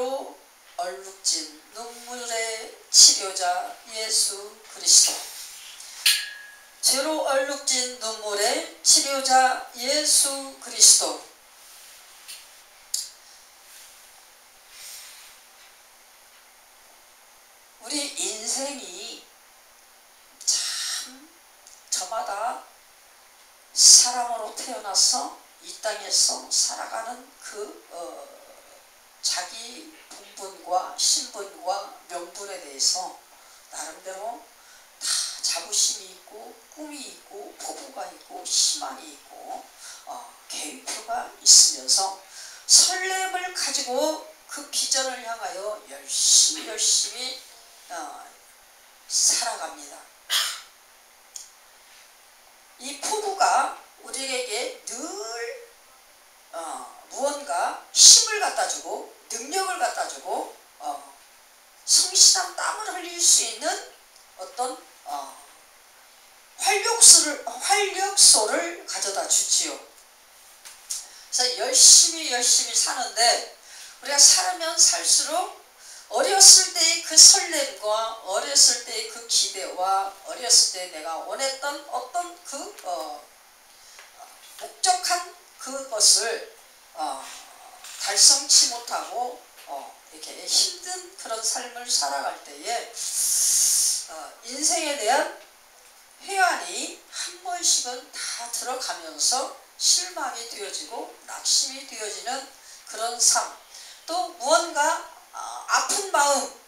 죄로 얼룩진 눈물의 치료자 예수 그리스도. 죄로 얼룩진 눈물의 치료자 예수 그리스도. 우리 인생이 참 저마다 사람으로 태어나서 이 땅에서 살아가는 자기 본분과 신분과 명분에 대해서 나름대로 다 자부심이 있고 꿈이 있고 포부가 있고 희망이 있고 계획표가 있으면서 설렘을 가지고 그 비전을 향하여 열심히 살아갑니다. 이 포부가 우리에게 늘 무언가 힘을 갖다주고 능력을 갖다주고 성실한 땀을 흘릴 수 있는 어떤 활력소를 가져다 주지요. 그래서 열심히 사는데 우리가 살면 살수록 어렸을 때의 그 설렘과 어렸을 때의 그 기대와 어렸을 때 내가 원했던 어떤 목적한 그것을 달성치 못하고 이렇게 힘든 그런 삶을 살아갈 때에 인생에 대한 회한이 한 번씩은 다 들어가면서 실망이 되어지고 낙심이 되어지는 그런 삶, 또 무언가 아픈 마음,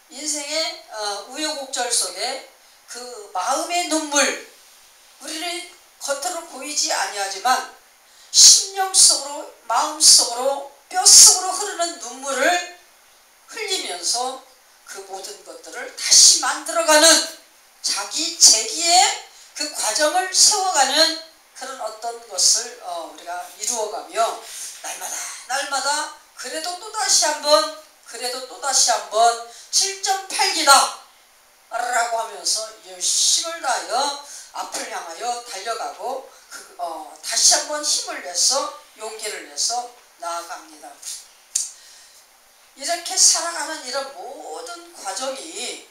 인생의 우여곡절 속에 그 마음의 눈물, 우리는 겉으로 보이지 아니하지만 심령 속으로, 마음 속으로, 뼈 속으로 흐르는 눈물을 흘리면서 그 모든 것들을 다시 만들어가는 자기 재기의 그 과정을 세워가는 그런 어떤 것을 우리가 이루어가며 날마다 그래도 또다시 한번 7.8기다 라고 하면서 열심을 다하여 앞을 향하여 달려가고 다시 한번 힘을 내서 용기를 내서 나아갑니다. 이렇게 살아가는 이런 모든 과정이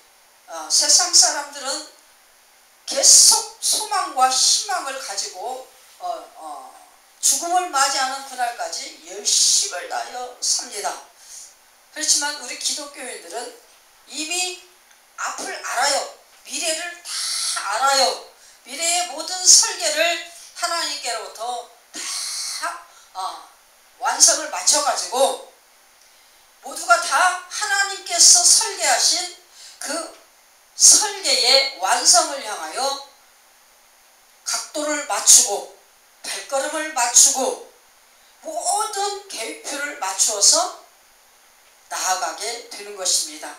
세상 사람들은 계속 소망과 희망을 가지고 죽음을 맞이하는 그날까지 열심을 다하여 삽니다. 그렇지만 우리 기독교인들은 이미 앞을 알아요. 미래를 다 알아요. 미래의 모든 설계를 하나님께로부터 다 완성을 맞춰가지고 모두가 다 하나님께서 설계하신 그 설계의 완성을 향하여 각도를 맞추고 발걸음을 맞추고 모든 계획표를 맞추어서 나아가게 되는 것입니다.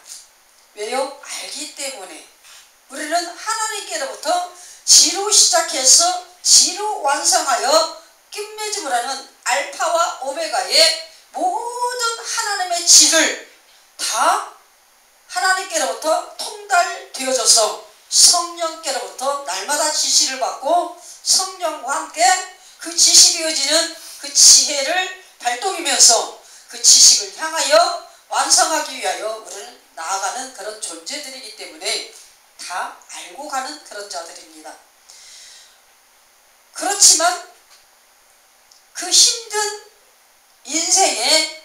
왜요? 알기 때문에. 우리는 하나님께로부터 지로 시작해서 지로 완성하여 끝맺음을 하는 알파와 오메가의 모든 하나님의 지를 다 하나님께로부터 통달되어져서 성령께로부터 날마다 지시를 받고 성령과 함께 그 지시되어지는 그 지혜를 발동이면서 그 지식을 향하여 완성하기 위하여 우리는 나아가는 그런 존재들이기 때문에 다 알고 가는 그런 자들입니다. 그렇지만 그 힘든 인생의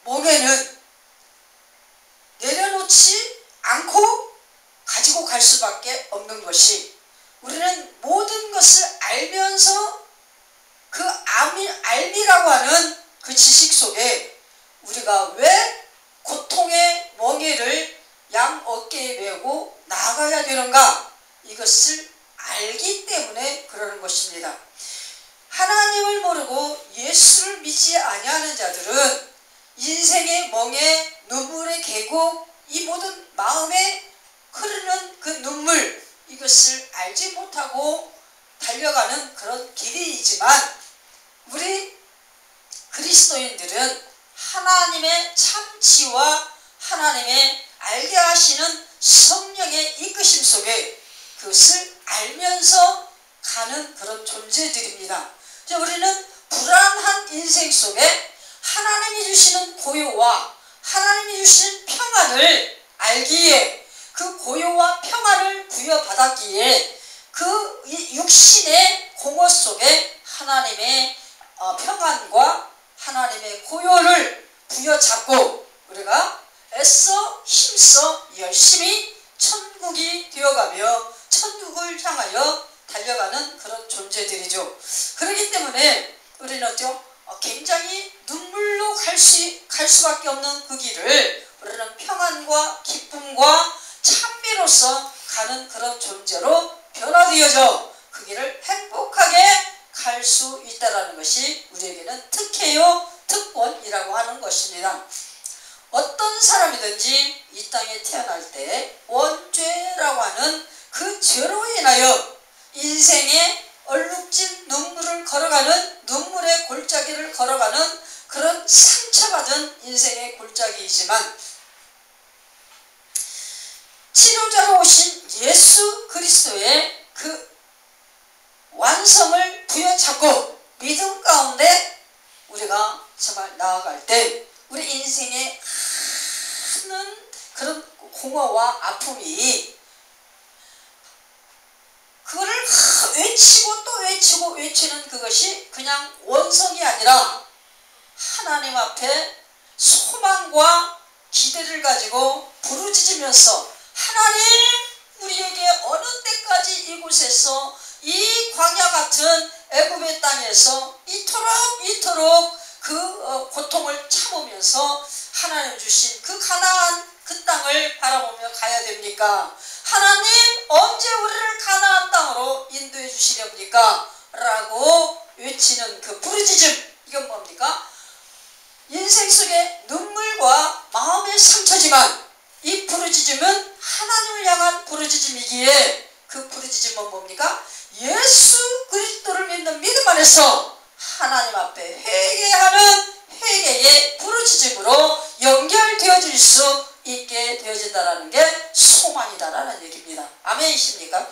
몽에는 내려놓지 않고 가지고 갈 수밖에 없는 것이, 우리는 모든 것을 알면서 그 알미라고 하는 그 지식 속에 우리가 왜 고통의 멍에를 양 어깨에 메고 나아가야 되는가, 이것을 알기 때문에 그러는 것입니다. 하나님을 모르고 예수를 믿지 아니하는 자들은 인생의 멍에, 눈물의 계곡, 이 모든 마음에 흐르는 그 눈물, 이것을 알지 못하고 달려가는 그런 길이지만, 우리 그리스도인들은 하나님의 참지와 하나님의 알게 하시는 성령의 이끄심 속에 그것을 알면서 가는 그런 존재들입니다. 우리는 불안한 인생 속에 하나님이 주시는 고요와 하나님이 주신 평안을 알기에, 그 고요와 평안을 부여받았기에 그 육신의 공허 속에 하나님의 평안과 하나님의 고요를 부여잡고 우리가 애써 힘써 열심히 천국이 되어가며 천국을 향하여 달려가는 그런 존재들이죠. 그렇기 때문에 우리는 굉장히 눈물로 갈 수밖에 없는 그 길을 우리는 평안과 기쁨과 찬미로서 가는 그런 존재로 변화되어져 그 길을 행복하게 갈 수 있다는 것이 우리에게는 특혜요 특권이라고 하는 것입니다. 어떤 사람이든지 이 땅에 태어날 때 원죄라고 하는 그 죄로 인하여 인생의 얼룩진 눈물을 걸어가는, 눈물의 골짜기를 걸어가는 그런 상처받은 인생의 골짜기이지만, 치료자로 오신 예수 그리스도의 그 완성을 부여잡고 믿음 가운데 우리가 정말 나아갈 때 우리 인생의 큰 그런 공허와 아픔이, 그거를 외치고 또 외치고 외치는 그것이 그냥 원성이 아니라 하나님 앞에 소망과 기대를 가지고 부르짖으면서, 하나님, 우리에게 어느 때까지 이곳에서 이 광야 같은 애굽의 땅에서 이토록 그 고통을 참으면서 하나님 주신 그 가나안 그 땅을 바라보며 가야 됩니까? 하나님, 언제 우리를 가나안 땅으로 인도해 주시렵니까? 라고 외치는 그 부르짖음, 이건 뭡니까? 인생 속의 눈물과 마음의 상처지만 이 부르짖음은 하나님을 향한 부르짖음이기에 그 부르짖음은 뭡니까? 예수 그리스도를 믿는 믿음 안에서 하나님 앞에 회개하는 회개의 부르짖음으로 연결되어질 수 있게 되어진다는 게 소망이다라는 얘기입니다. 아멘이십니까?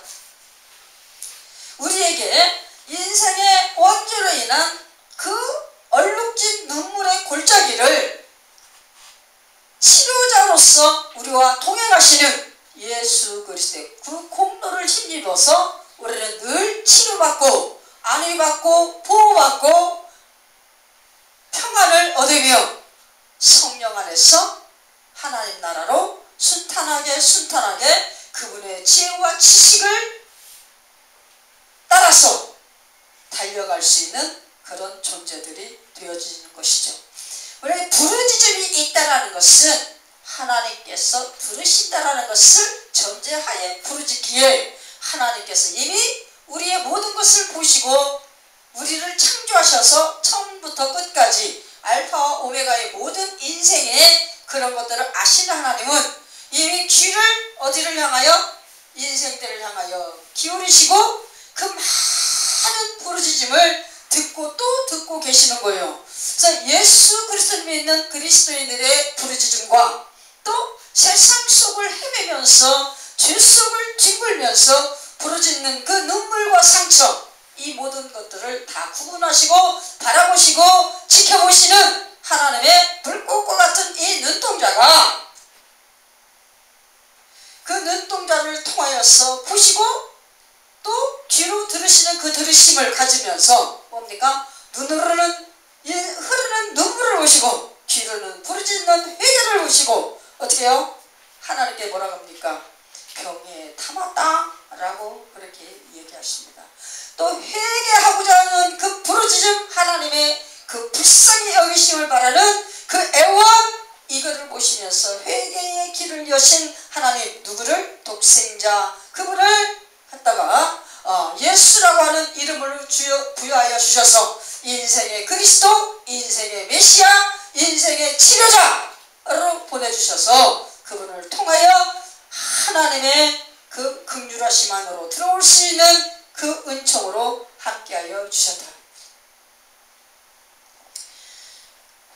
우리에게 인생의 원죄로 인한 그 얼룩진 눈물의 골짜기를 치료자로서 우리와 동행하시는 예수 그리스도의 그 공로를 힘입어서 우리는 늘 치료받고 안위받고 보호받고 평안을 얻으며 성령 안에서 하나님 나라로 순탄하게 그분의 지혜와 지식을 따라서 달려갈 수 있는 그런 존재들이 되어지는 것이죠. 우리에게 부르짖음이 있다는 것은 하나님께서 들으신다라는 것을 전제하에 부르짖기에 하나님께서 이미 우리의 모든 것을 보시고 우리를 창조하셔서 처음부터 끝까지 알파와 오메가의 모든 인생의 그런 것들을 아시는 하나님은 이미 귀를 어디를 향하여? 인생들을 향하여 기울이시고 그 많은 부르짖음을 듣고 또 듣고 계시는 거예요. 그래서 예수 그리스도를 믿는 그리스도인들의 부르짖음과 또 세상 속을 헤매면서 죄 속을 뒹굴면서 부르짖는 그 눈물과 상처, 이 모든 것들을 다 구분하시고 바라보시고 지켜보시는 하나님의 불꽃과 같은 이 눈동자가 그 눈동자를 통하여서 보시고 또 귀로 들으시는 그 들으심을 가지면서 뭡니까? 눈으로는 흐르는 눈물을 보시고 귀로는 부르짖는 회개를 보시고 어떻게 해요? 하나님께 뭐라고 합니까? 병에 담았다 라고 그렇게 얘기하십니다. 또 회개하고자 하는 그 부르짖음, 하나님의 그 불쌍히 여기심을 바라는 그 애원, 이거를 보시면서 회개의 길을 여신 하나님, 누구를? 독생자, 그분을 갖다가 예수라고 하는 이름을 부여하여 주셔서 인생의 그리스도, 인생의 메시아, 인생의 치료자로 보내주셔서 그분을 통하여 하나님의 그 긍휼하심 안으로 들어올 수 있는 그 은총으로 함께하여 주셨다.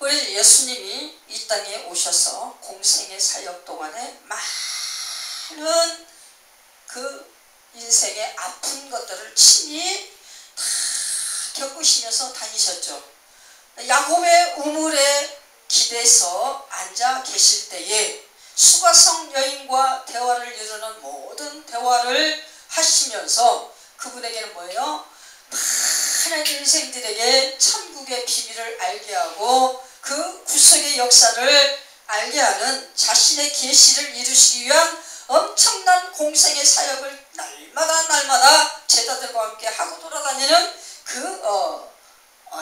우리 예수님이 이 땅에 오셔서 공생의 사역 동안에 많은 그 인생의 아픈 것들을 친히 다 겪으시면서 다니셨죠. 야곱의 우물에 기대서 앉아 계시 계실 때에 수가성 여인과 대화를 이루는 모든 대화를 하시면서 그분에게는 뭐예요? 많은 인생들에게 천국의 비밀을 알게 하고 그 구속의 역사를 알게 하는 자신의 계시를 이루시기 위한 엄청난 공생의 사역을 날마다 제자들과 함께 하고 돌아다니는 그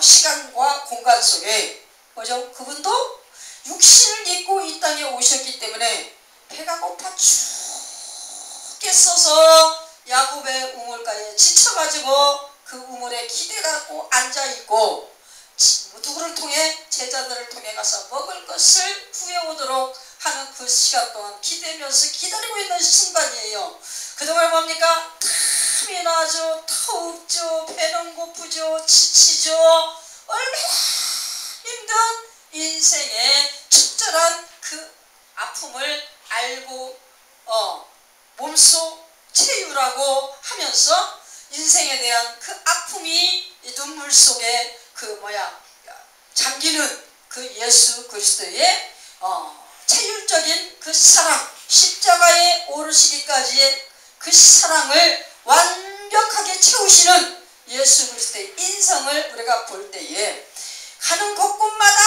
시간과 공간 속에 뭐죠? 그분도 육신을 입고 이 땅에 오셨기 때문에 배가 고파 죽겠어서 야곱의 우물가에 지쳐가지고 그 우물에 기대갖고 앉아있고 누구를 통해? 제자들을 통해 가서 먹을 것을 구해오도록 하는 그 시간 동안 기대면서 기다리고 있는 순간이에요. 그동안 뭡니까? 땀이 나죠, 더웁죠, 배는 고프죠, 지치죠. 얼마나 힘든 인생의 적절한 그 아픔을 알고 몸속 체유라고 하면서 인생에 대한 그 아픔이 눈물 속에 잠기는 그 예수 그리스도의 체율적인 그 사랑, 십자가에 오르시기까지의 그 사랑을 완벽하게 채우시는 예수 그리스도의 인성을 우리가 볼 때에 가는 곳곳마다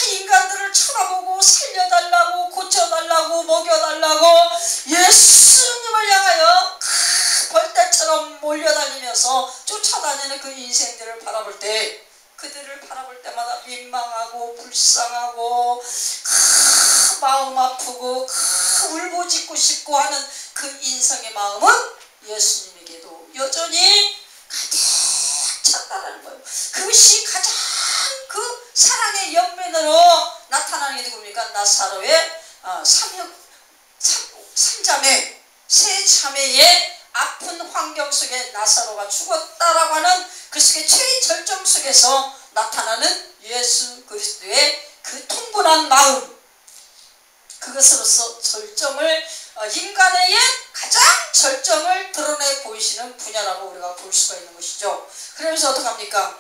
인간들을 쳐다보고 살려달라고 고쳐달라고 먹여달라고 예수님을 향하여 벌떼처럼 몰려다니면서 쫓아다니는 그 인생들을 바라볼 때 그들을 바라볼 때마다 민망하고 불쌍하고 마음 아프고 울부짖고 싶고 하는 그 인성의 마음은 예수님에게도 여전히 가득 찼다는 거예요. 그것이 가장 그 사랑의 연면으로 나타나는 게 누굽니까? 나사로의 삼자매 세 자매의 아픈 환경 속에 나사로가 죽었다라고 하는 그 속의 최절정 속에서 나타나는 예수 그리스도의 그 통분한 마음, 그것으로서 절정을 인간의 가장 절정을 드러내 보이시는 분야라고 우리가 볼 수가 있는 것이죠. 그러면서 어떡합니까?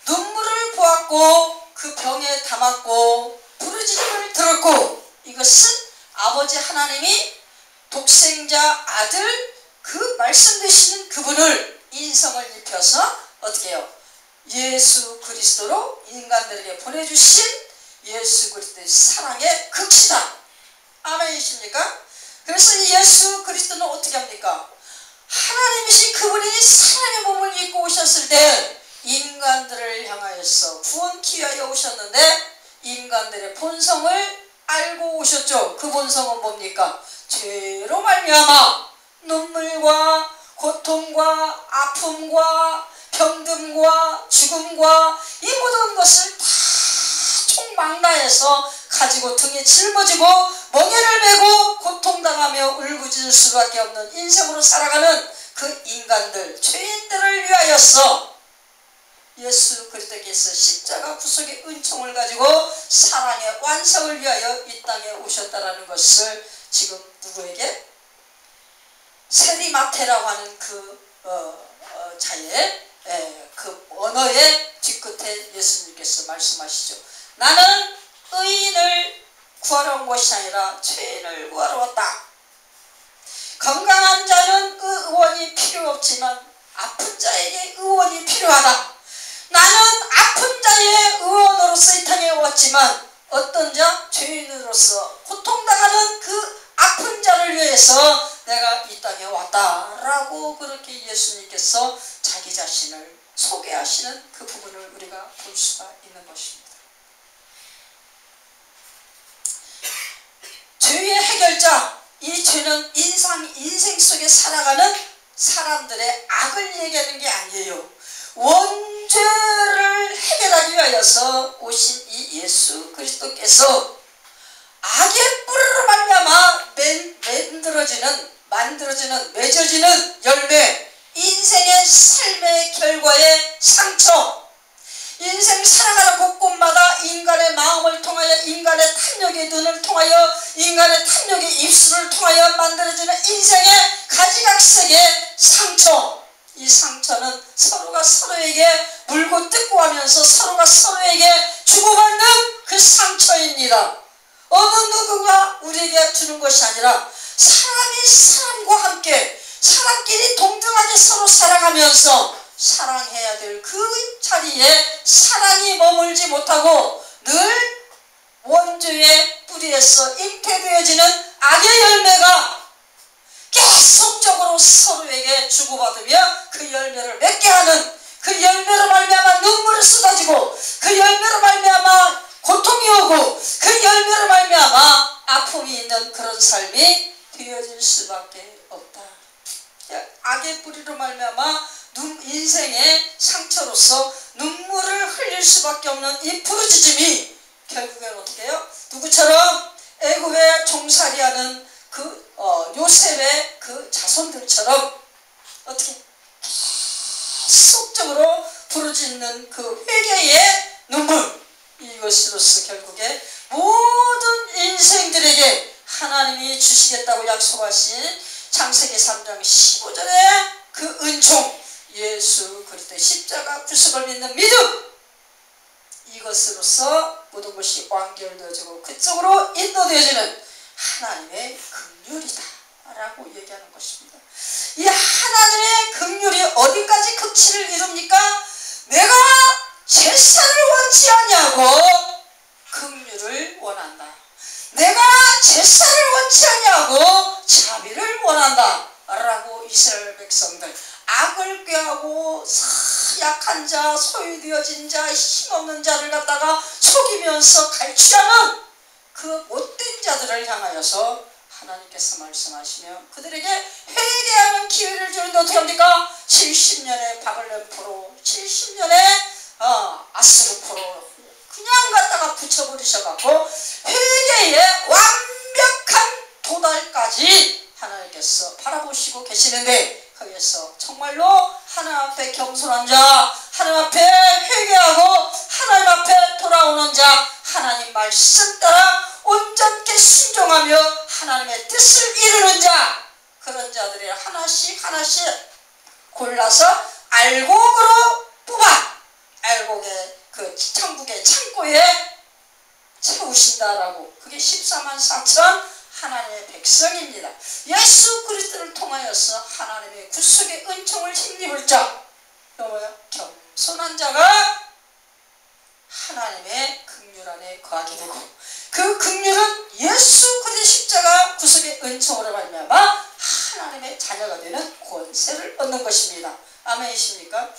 눈물을 보았고 그 병에 담았고 부르짖음을 들었고, 이것은 아버지 하나님이 독생자 아들 그 말씀 되시는 그분을 인성을 입혀서 어떻게 해요? 예수 그리스도로 인간들에게 보내주신 예수 그리스도의 사랑의 극치다. 아멘이십니까? 그래서 예수 그리스도는 어떻게 합니까? 하나님이신 그분이 사랑의 몸을 입고 오셨을 때 인간들을 향하여서 구원케 위하여 오셨는데 인간들의 본성을 알고 오셨죠. 그 본성은 뭡니까? 죄로 말미암아 눈물과 고통과 아픔과 병듦과 죽음과 이 모든 것을 다 총망라해서 가지고 등에 짊어지고 멍에를 메고 고통당하며 울부짖을 수밖에 없는 인생으로 살아가는 그 인간들, 죄인들을 위하여서 예수 그리스도께서 십자가 구속의 은총을 가지고 사랑의 완성을 위하여 이 땅에 오셨다라는 것을 지금 누구에게? 세리마테라고 하는 그 자의 그 언어의 뒤끝에 예수님께서 말씀하시죠. 나는 의인을 구하러 온 것이 아니라 죄인을 구하러 왔다. 건강한 자는 의원이 필요 없지만 아픈 자에게 의원이 필요하다. 나는 아픈 자의 의원으로서 이 땅에 왔지만 어떤 자? 죄인으로서 고통당하는 그 아픈 자를 위해서 내가 이 땅에 왔다라고 그렇게 예수님께서 자기 자신을 소개하시는 그 부분을 우리가 볼 수가 있는 것입니다. 죄의 해결자, 이 죄는 인생 속에 살아가는 사람들의 악을 얘기하는 게 아니에요. 원죄를 해결하기 위하여서 오신 이 예수 그리스도께서 악의 뿌리로 말미암아 만들어지는 맺어지는 열매, 인생의 삶의 결과의 상처, 인생 살아가는 곳곳마다 인간의 마음을 통하여 인간의 탐욕의 눈을 통하여 인간의 탐욕의 입술을 통하여 만들어지는 인생의 가지각색의 상처, 이 상처는 서로가 서로에게 물고 뜯고 하면서 서로가 서로에게 주고받는 그 상처입니다. 어느 누구가 우리에게 주는 것이 아니라 사람이 사람과 함께 사람끼리 동등하게 서로 살아가면서 사랑해야 될 그 자리에 사랑이 머물지 못하고 늘 원죄의 뿌리에서 잉태되어지는 악의 열매가 계속적으로 서로에게 주고받으며 그 열매를 맺게 하는, 그 열매로 말미암아 눈물을 쏟아지고 그 열매로 말미암아 고통이 오고 그 열매로 말미암아 아픔이 있는 그런 삶이 되어질 수밖에 없다. 악의 뿌리로 말미암아 인생의 상처로서 눈물을 흘릴 수밖에 없는 이 부르짖음이 결국엔 어떻게 해요? 누구처럼 애굽에 종살이하는 그 요셉의 그 자손들처럼 어떻게 계속적으로 부르짖는 그 회개의 눈물, 이것으로서 결국에 모든 인생들에게 하나님이 주시겠다고 약속하신 창세기 3장 15절의 그 은총, 예수 그리스도의 십자가 구속을 믿는 믿음, 이것으로서 모든 것이 완결되어지고 그쪽으로 인도되어지는 하나님의 긍휼이다 라고 얘기하는 것입니다. 이 하나님의 긍휼이 어디까지 극치를 이룹니까? 내가 제사를 원치 않냐고 긍휼을 원한다. 내가 제사를 원치 않냐고 자비를 원한다 라고 이스라엘 백성들, 악을 꾀하고 약한 자, 소유되어진 자, 힘없는 자를 갖다가 속이면서 갈취하는 그 못된 자들을 향하여서 하나님께서 말씀하시며 그들에게 회개하는 기회를 주는데 어떻게 합니까? 70년의 바벨론 포로, 70년의 아스르 포로 그냥 갖다가 붙여버리셔갖고 회개의 완벽한 도달까지 하나님께서 바라보시고 계시는데, 거기에서 정말로 하나님 앞에 겸손한 자, 하나님 앞에 회개하고 하나님 앞에 돌아오는 자, 하나님 말씀 따라 온전케 순종하며 하나님의 뜻을 이루는 자, 그런 자들이 하나씩 하나씩 골라서 알곡으로 뽑아 알곡의 그 천국의 창고에 채우신다라고, 그게 14만 4천 하나님의 백성입니다. 예수 그리스도를 통하여서 하나님의 구속의 은총을 힘입을 자, 뭐야? 겸손한 자가 하나님의 긍휼 안에 거하게 되고, 그 긍휼은 예수 그리스도의 십자가 구속의 은총으로 말미암아 하나님의 자녀가 되는 권세를 얻는 것입니다. 아멘이십니까?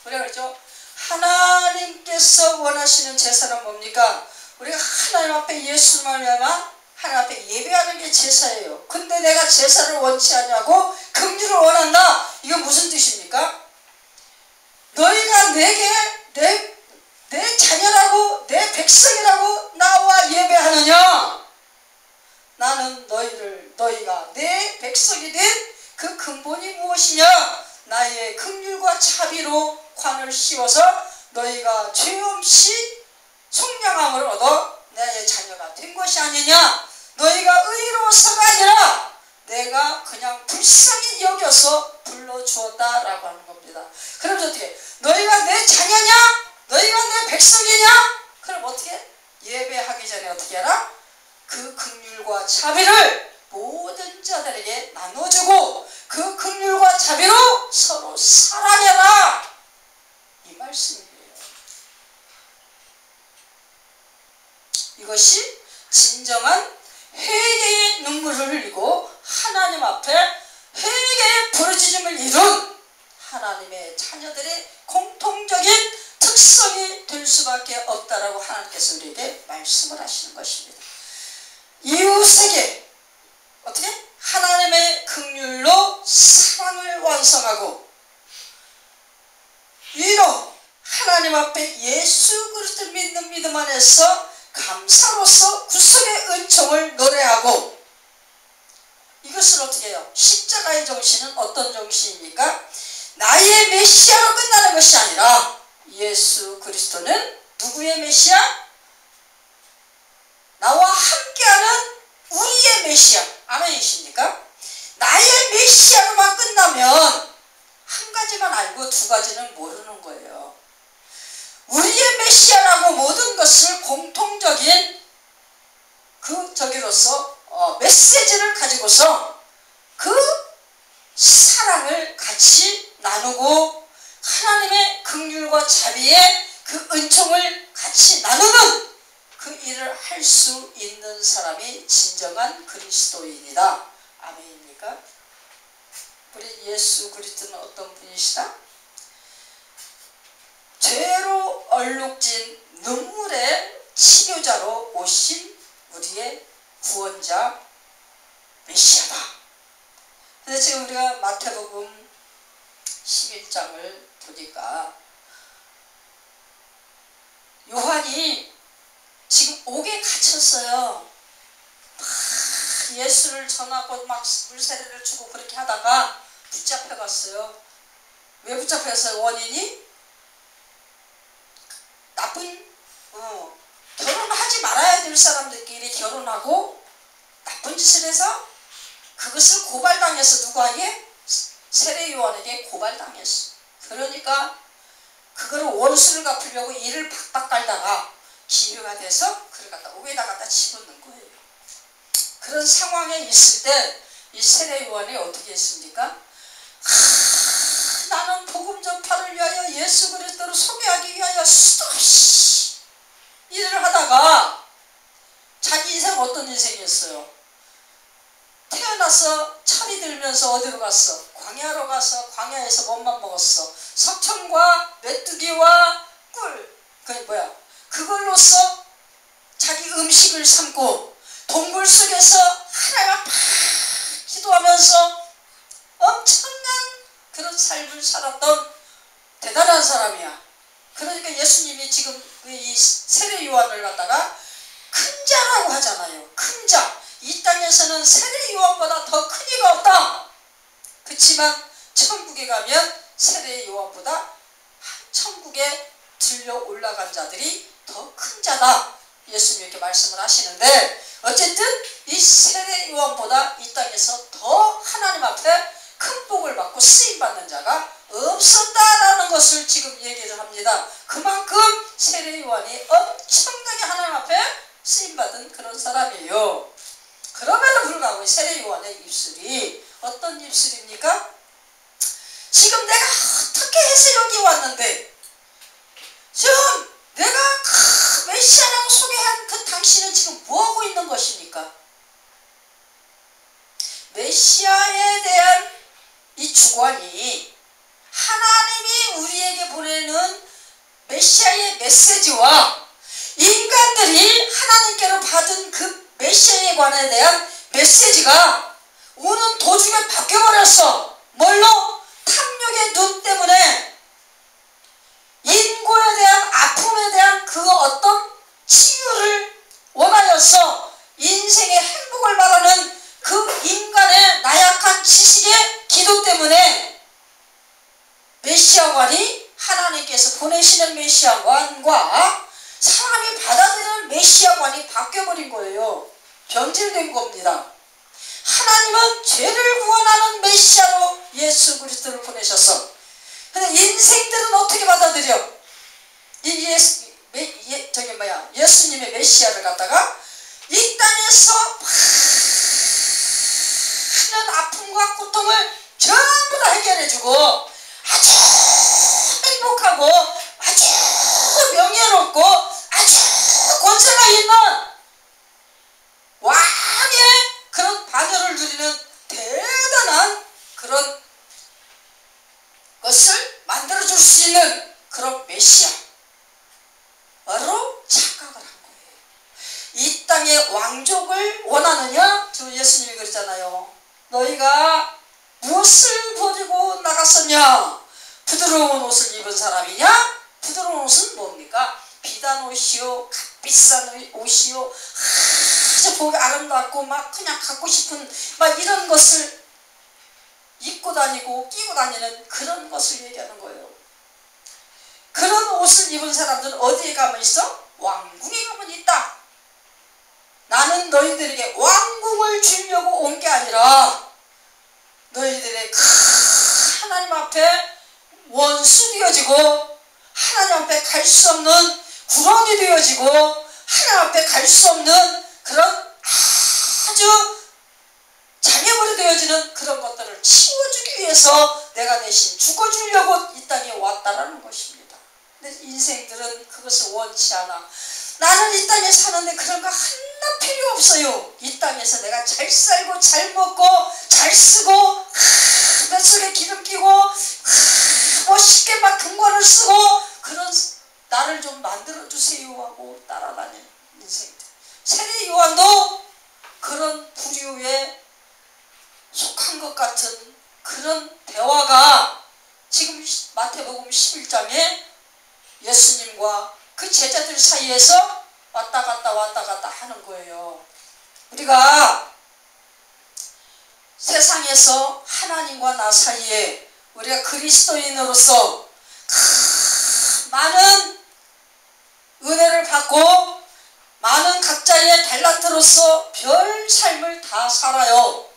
우리가 그렇죠? 하나님께서 원하시는 제사는 뭡니까? 우리가 하나님 앞에 예수를 말미암아 하나님 앞에 예배하는 게 제사예요. 근데 내가 제사를 원치 않냐고 긍휼을 원한다. 이건 무슨 뜻입니까? 너희가 내게 내 자녀라고 내 백성이라고 나와 예배하느냐? 나는 너희가 내 백성이 된 그 근본이 무엇이냐? 나의 긍휼과 자비로 관을 씌워서 너희가 죄 없이 총량함을 얻어 나의 자녀가 된 것이 아니냐? 너희가 의로워서가 아니라 내가 그냥 불쌍히 여겨서 불러주었다라고 하는 겁니다. 그럼 어떻게? 너희가 내 자녀냐? 너희가 내 백성이냐? 그럼 어떻게? 예배하기 전에 어떻게 하라? 그 긍휼과 자비를 모든 자들에게 나눠주고 그 긍휼과 자비로 서로 사랑해라, 이 말씀이에요. 이것이 진정한 회개의 눈물을 흘리고 하나님 앞에 회개의 부르짖음을 이룬 하나님의 자녀들의 공통적인 특성이 될 수밖에 없다라고 하나님께서 우리에게 말씀을 하시는 것입니다. 이웃에게 어떻게? 하나님의 긍휼로 사랑을 완성하고 위로 하나님 앞에 예수 그리스도를 믿는 믿음 안에서 감사로서 구속의 은총을 노래하고, 이것을 어떻게 해요? 십자가의 정신은 어떤 정신입니까? 나의 메시아로 끝나는 것이 아니라 예수 그리스도는 누구의 메시아? 나와 함께하는 우리의 메시아. 아멘이십니까? 나의 메시아로만 끝나면 한 가지만 알고 두 가지는 모르는 거예요. 우리의 메시아라고 모든 것을 공통적인 우리로서 메시지를 가지고서 그 사랑을 같이 나누고 하나님의 긍휼과 자비의 그 은총을 같이 나누는 그 일을 할 수 있는 사람이 진정한 그리스도인이다. 아멘입니까? 우리 예수 그리스도는 어떤 분이시다? 죄로 얼룩진 눈물의 치료자로 오신 우리의 구원자 메시아다. 그래서 지금 우리가 마태복음 11장을 보니까 요한이 지금 옥에 갇혔어요. 막 예수를 전하고 막 물세례를 주고 그렇게 하다가 붙잡혀갔어요. 왜 붙잡혔어요? 원인이 나쁜 결혼하지 말아야 될 사람들끼리 결혼하고 나쁜 짓을 해서 그것을 고발당해서 누구에게? 세례 요한에게 고발당했어. 그러니까 그거를 원수를 갚으려고 이를 박박 깔다가 기회가 돼서 그걸 갖다 옥에다 갖다 집어넣는 거예요. 그런 상황에 있을 때 이 세례 요한이 어떻게 했습니까? 나는 복음 전파를 위하여 예수 그리스도를 소개하기 위하여 수도 없이 일을 하다가 자기 인생 어떤 인생이었어요? 태어나서 철이 들면서 어디로 갔어? 광야로 가서 광야에서 뭔만 먹었어? 석청과 메뚜기와 꿀, 그게 뭐야? 그걸로써 자기 음식을 삼고 동굴 속에서 하나가 팍 기도하면서 엄청난 그런 삶을 살았던 대단한 사람이야. 그러니까 예수님이 지금 이 세례 요한을 갖다가 큰 자라고 하잖아요. 큰 자. 이 땅에서는 세례 요한보다 더 큰 이가 없다. 그렇지만 천국에 가면 세례 요한보다 천국에 들려 올라간 자들이 더 큰 자다. 예수님이 이렇게 말씀을 하시는데 어쨌든 이 세례 요한보다 이 땅에서 더 하나님 앞에 큰 복을 받고 쓰임받는 자가 없었다라는 것을 지금 얘기를 합니다. 그만큼 세례 요한이 엄청나게 하나님 앞에 쓰임받은 그런 사람이에요. 그럼에도 불구하고 세례 요한의 입술이 어떤 입술입니까? 지금 내가 어떻게 해서 여기 왔는데 지금 내가 메시아라고 소개한 그 당신은 지금 뭐하고 있는 것입니까? 메시아에 대한 이 주관이 하나님이 우리에게 보내는 메시아의 메시지와 인간들이 하나님께로 받은 그 메시아에 관해 대한 메시지가 오는 도중에 바뀌어버렸어. 뭘로? 탐욕의 눈 때문에 인고에 대한 아픔에 대한 그 어떤 치유를 원하여서 인생의 행복을 바라는 그 인간의 나약한 지식의 기도 때문에 메시아관이 하나님께서 보내시는 메시아관과 사람이 받아들이는 메시아관이 바뀌어버린 거예요. 변질된 겁니다. 하나님은 죄를 구원하는 메시아로 예수 그리스도를 보내셨어. 근데 인생들은 어떻게 받아들여? 예수님의 메시아를 갖다가 이 땅에서 많은 아픔과 고통을 전부 다 해결해주고 아주 행복하고 아주 명예롭고 아주 권세가 있는 왕의 그런 반열을 누리는 대단한 그런 것을 만들어줄 수 있는 그런 메시아로 착각을 한 거예요. 이 땅의 왕족을 원하느냐? 저 예수님이 그랬잖아요. 너희가 무엇을 버리고 나갔었냐? 부드러운 옷을 입은 사람이냐? 부드러운 옷은 뭡니까? 비단 옷이요, 값비싼 옷이요, 아주 보기 아름답고 막 그냥 갖고 싶은 막 이런 것을 입고 다니고 끼고 다니는 그런 것을 얘기하는 거예요. 그런 옷을 입은 사람들은 어디에 가면 있어? 왕궁에 가면 있다. 나는 너희들에게 왕궁을 주려고 온 게 아니라 너희들의 하나님 앞에 원수 되어지고 하나님 앞에 갈 수 없는 구렁이 되어지고 하나님 앞에 갈 수 없는 그런 아주 장애물이 되어지는 그런 것들을 치워주기 위해서 내가 대신 죽어주려고 이 땅에 왔다라는 것입니다. 근데 인생들은 그것을 원치 않아. 나는 이 땅에 사는데 그런 거 하나 필요 없어요. 이 땅에서 내가 잘 살고 잘 먹고 잘 쓰고 뱃속에 기름 끼고 멋있게 막 금관을 쓰고 그런 나를 좀 만들어주세요 하고 따라다니는 인생들. 세례 요한도 그런 부류에 속한 것 같은 그런 대화가 지금 마태복음 11장에 예수님과 그 제자들 사이에서 왔다 갔다 하는 거예요. 우리가 세상에서 하나님과 나 사이에 우리가 그리스도인으로서 많은 은혜를 받고 많은 각자의 탤런트로서 별 삶을 다 살아요.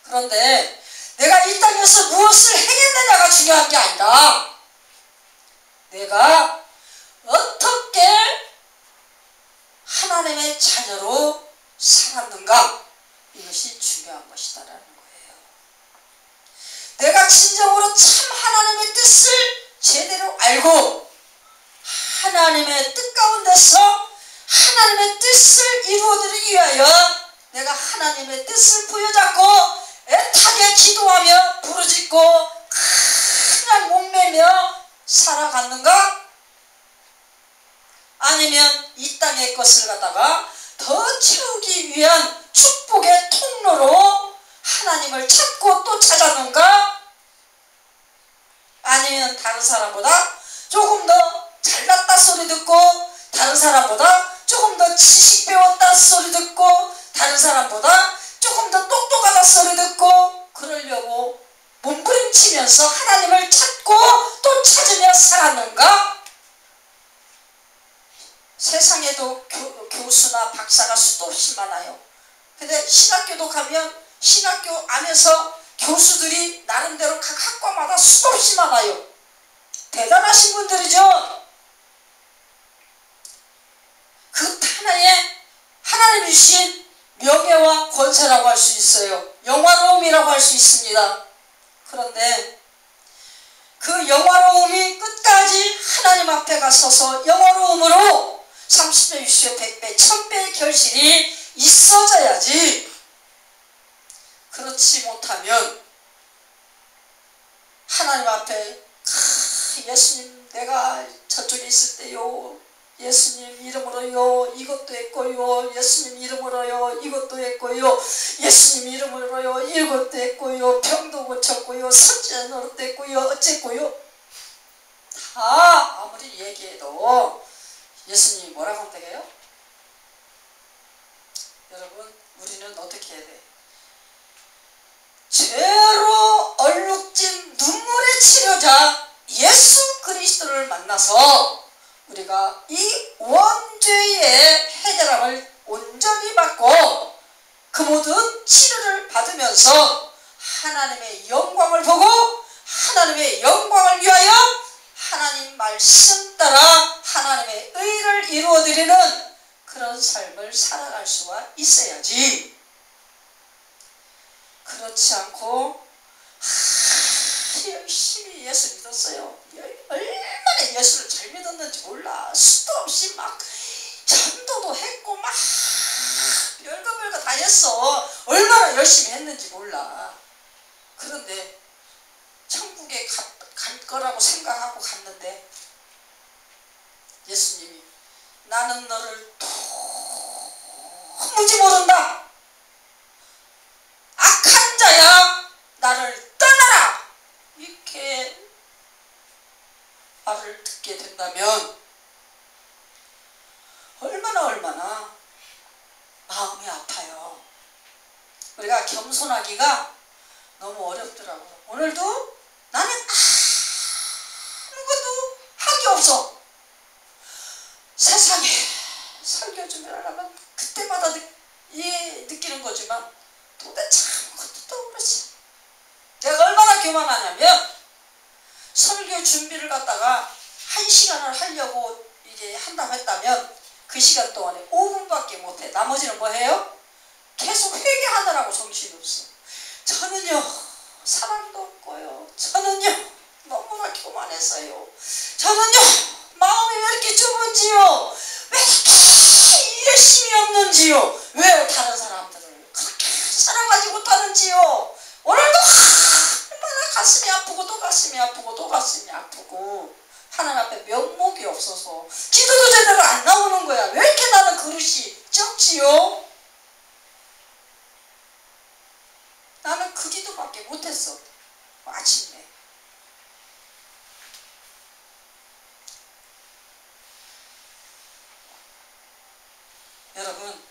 그런데 내가 이 땅에서 무엇을 행했느냐가 중요한 게 아니라 내가 어떻게 하나님의 자녀로 살았는가, 이것이 중요한 것이다라는 거예요. 내가 진정으로 참 하나님의 뜻을 제대로 알고 하나님의 뜻 가운데서 하나님의 뜻을 이루어드리기 위하여 내가 하나님의 뜻을 부여잡고 애타게 기도하며 부르짖고 그냥 목매며 살아갔는가? 아니면 이 땅의 것을 갖다가 더 채우기 위한 축복의 통로로 하나님을 찾고 또 찾았는가? 아니면 다른 사람보다 조금 더 잘났다 소리 듣고 다른 사람보다 조금 더 지식 배웠다 소리 듣고 다른 사람보다 조금 더 똑똑하다 소리 듣고 그러려고 몸부림치면서 하나님을 찾고 또 찾으며 살았는가? 세상에도 교수나 박사가 수도 없이 많아요. 근데 신학교도 가면 신학교 안에서 교수들이 나름대로 각 학과마다 수도 없이 많아요. 대단하신 분들이죠. 그 하나의 하나님이 주신 명예와 권세라고 할 수 있어요. 영화로움이라고 할 수 있습니다. 그런데 그 영화로움이 끝까지 하나님 앞에 가서서 영화로움으로 30배, 60배, 100배, 1000배의 결실이 있어져야지. 그렇지 못하면 하나님 앞에 예수님 내가 저쪽에 있을 때요 예수님 이름으로요 이것도 했고요 예수님 이름으로요 이것도 했고요 예수님 이름으로요 이것도 했고요 병도 고쳤고요 선지자 노릇도 했고요 어쨌고요 다 아무리 얘기해도 예수님이 뭐라고 한다고요? 여러분 우리는 어떻게 해야 돼? 죄로 얼룩진 눈물의 치료자 예수 그리스도를 만나서 우리가 이 원죄의 해결함을 온전히 받고 그 모든 치료를 받으면서 하나님의 영광을 보고 하나님의 영광을 위하여 하나님 말씀 따라 하나님의 의를 이루어드리는 그런 삶을 살아갈 수가 있어야지. 그렇지 않고 열심히 예수 믿었어요. 얼마나 예수를 잘 믿었는지 몰라. 수도 없이 막 전도도 했고 막 별거 다 했어. 얼마나 열심히 했는지 몰라. 그런데 천국에 갈 거라고 생각하고 갔는데 예수님이 나는 너를 도무지 모른다. 악한 자야 나를 떠나라. 이렇게 말을 듣게 된다면 얼마나 마음이 아파요. 우리가 겸손하기가 너무 어렵더라고요. 오늘도 나는 아무것도 한 게 없어. 세상에 설교 좀 하려면 그때마다 느끼는 거지만 도대체 아무것도 떠오르지. 내가 얼마나 교만하냐면 설교 준비를 갖다가 1시간을 하려고 이제 한다고 했다면 그 시간 동안에 5분밖에 못해. 나머지는 뭐 해요? 계속 회개하느라고 정신없어. 저는요 사랑도 없고요, 저는요 너무나 교만해서요, 저는요 마음이 왜 이렇게 좁은지요, 왜 이렇게 열심이 없는지요, 왜 다른 사람들을 그렇게 사랑하지 못하는지요. 오늘도 얼마나 가슴이 아프고 또 가슴이 아프고 또 가슴이 아프고 하나님 앞에 면목이 없어서 기도도 제대로 안 나오는 거야. 왜 이렇게 나는 그릇이 적지요? 나는 그 기도밖에 못했어. 아침에 여러분,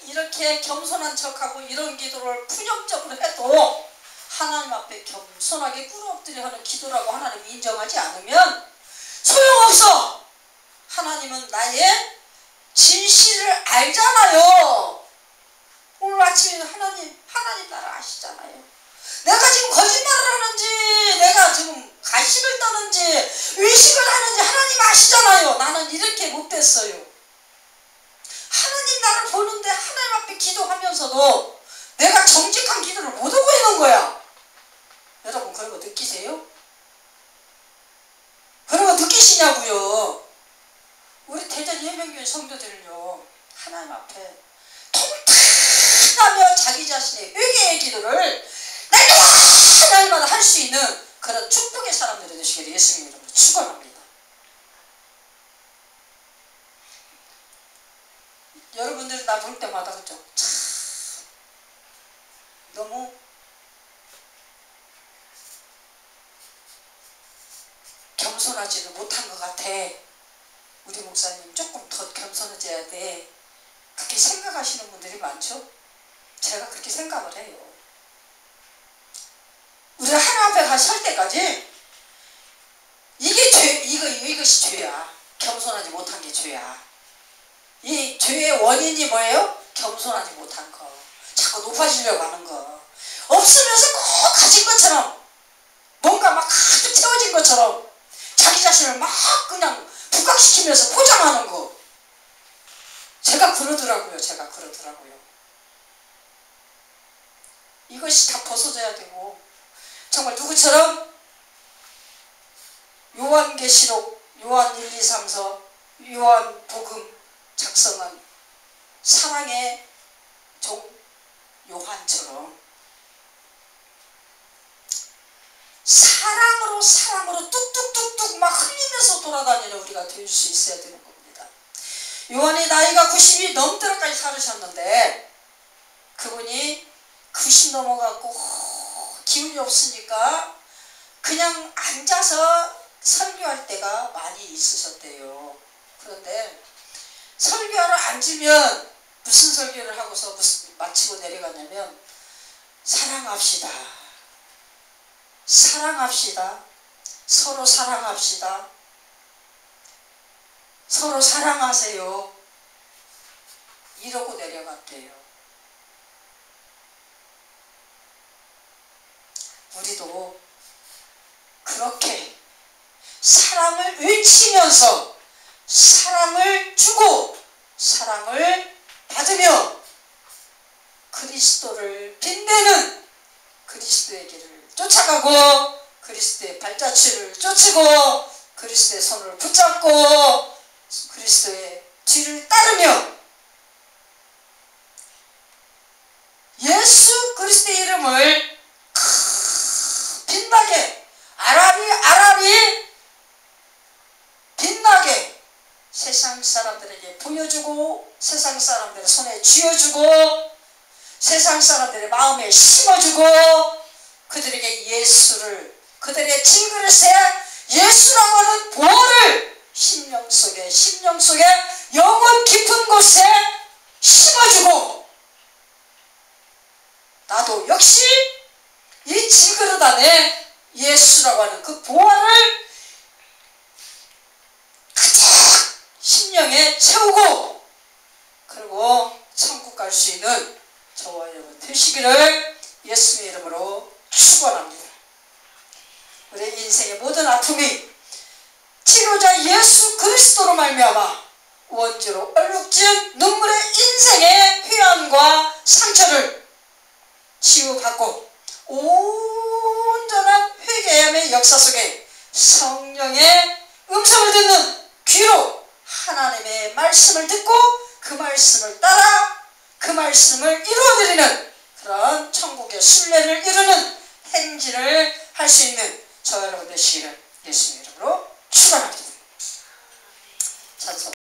이렇게 겸손한 척하고 이런 기도를 푸념적으로 해도 하나님 앞에 겸손하게 꿇어엎드려 하는 기도라고 하나님이 인정하지 않으면 소용없어. 하나님은 나의 진실을 알잖아요. 오늘 아침에 하나님 나를 아시잖아요. 내가 지금 거짓말을 하는지 내가 지금 가식을 떠는지 의식을 하는지 하나님 아시잖아요. 나는 이렇게 못됐어요. 하나님 나를 보는데 하나님 앞에 기도하면서도 내가 정직한 기도를 못하고 있는 거야. 여러분 그런 거 느끼세요? 그런 거 느끼시냐고요? 우리 대전 예명교회 성도들은요 하나님 앞에 통탄하며 자기 자신의 회개의 기도를 날마다 할 수 있는 그런 축복의 사람들이 되시기를 예수님 이름으로 축원합니다. 여러분들 나 볼 때마다 그죠? 참 너무 겸손하지를 못한 것 같아. 우리 목사님 조금 더 겸손해져야 돼. 그렇게 생각하시는 분들이 많죠? 제가 그렇게 생각을 해요. 우리가 하나님 앞에 설 때까지 이게 죄, 이것이 죄야. 겸손하지 못한 게 죄야. 이 죄의 원인이 뭐예요? 겸손하지 못한 거. 자꾸 높아지려고 하는 거. 없으면서 꼭 가진 것처럼, 뭔가 막 가득 채워진 것처럼 자기 자신을 막 그냥 부각시키면서 포장하는 거. 제가 그러더라고요. 이것이 다 벗어져야 되고, 정말 누구처럼 요한계시록, 요한 1, 2, 3서, 요한복음 작성한 사랑의 종 요한처럼 사랑으로 뚝뚝뚝뚝 막 흘리면서 돌아다니는 우리가 될 수 있어야 되는 겁니다. 요한이 나이가 90이 넘도록까지 살으셨는데 그분이 90 넘어갖고 기운이 없으니까 그냥 앉아서 설교할 때가 많이 있으셨대요. 그런데 설교하러 앉으면 무슨 설교를 하고서 마치고 내려가냐면 사랑합시다. 서로 사랑합시다. 서로 사랑하세요. 이러고 내려갔대요. 우리도 그렇게 사랑을 외치면서 사랑을 주고 사랑을 받으며 그리스도를 빛내는 그리스도의 길을 쫓아가고 그리스도의 발자취를 쫓고 그리스도의 손을 붙잡고 그리스도의 뒤를 따르며 예수 그리스도의 이름을 빛나게 아라리 빛나게 세상 사람들에게 보여주고 세상 사람들의 손에 쥐어주고 세상 사람들의 마음에 심어주고 그들에게 예수를 그들의 질그릇에 예수라고 하는 보화를 심령 속에 영혼 깊은 곳에 심어주고 나도 역시 이 질그릇 안에 예수라고 하는 그 보화를 가득 심령에 채우고 그리고 천국 갈 수 있는 저와 여러분 되시기를 예수의 이름으로 축원합니다. 우리 인생의 모든 아픔이 치료자 예수 그리스도로 말미암아 원죄로 얼룩진 눈물의 인생의 회한 고난과 상처를 치유받고 온전한 회개함의 역사 속에 성령의 음성을 듣는 귀로 하나님의 말씀을 듣고 그 말씀을 따라 그 말씀을 이루어드리는 그런 천국의 순례를 이루는 행진을 할 수 있는 저와 여러분 되시기를 예수님 이름으로 축원합니다. 찬송.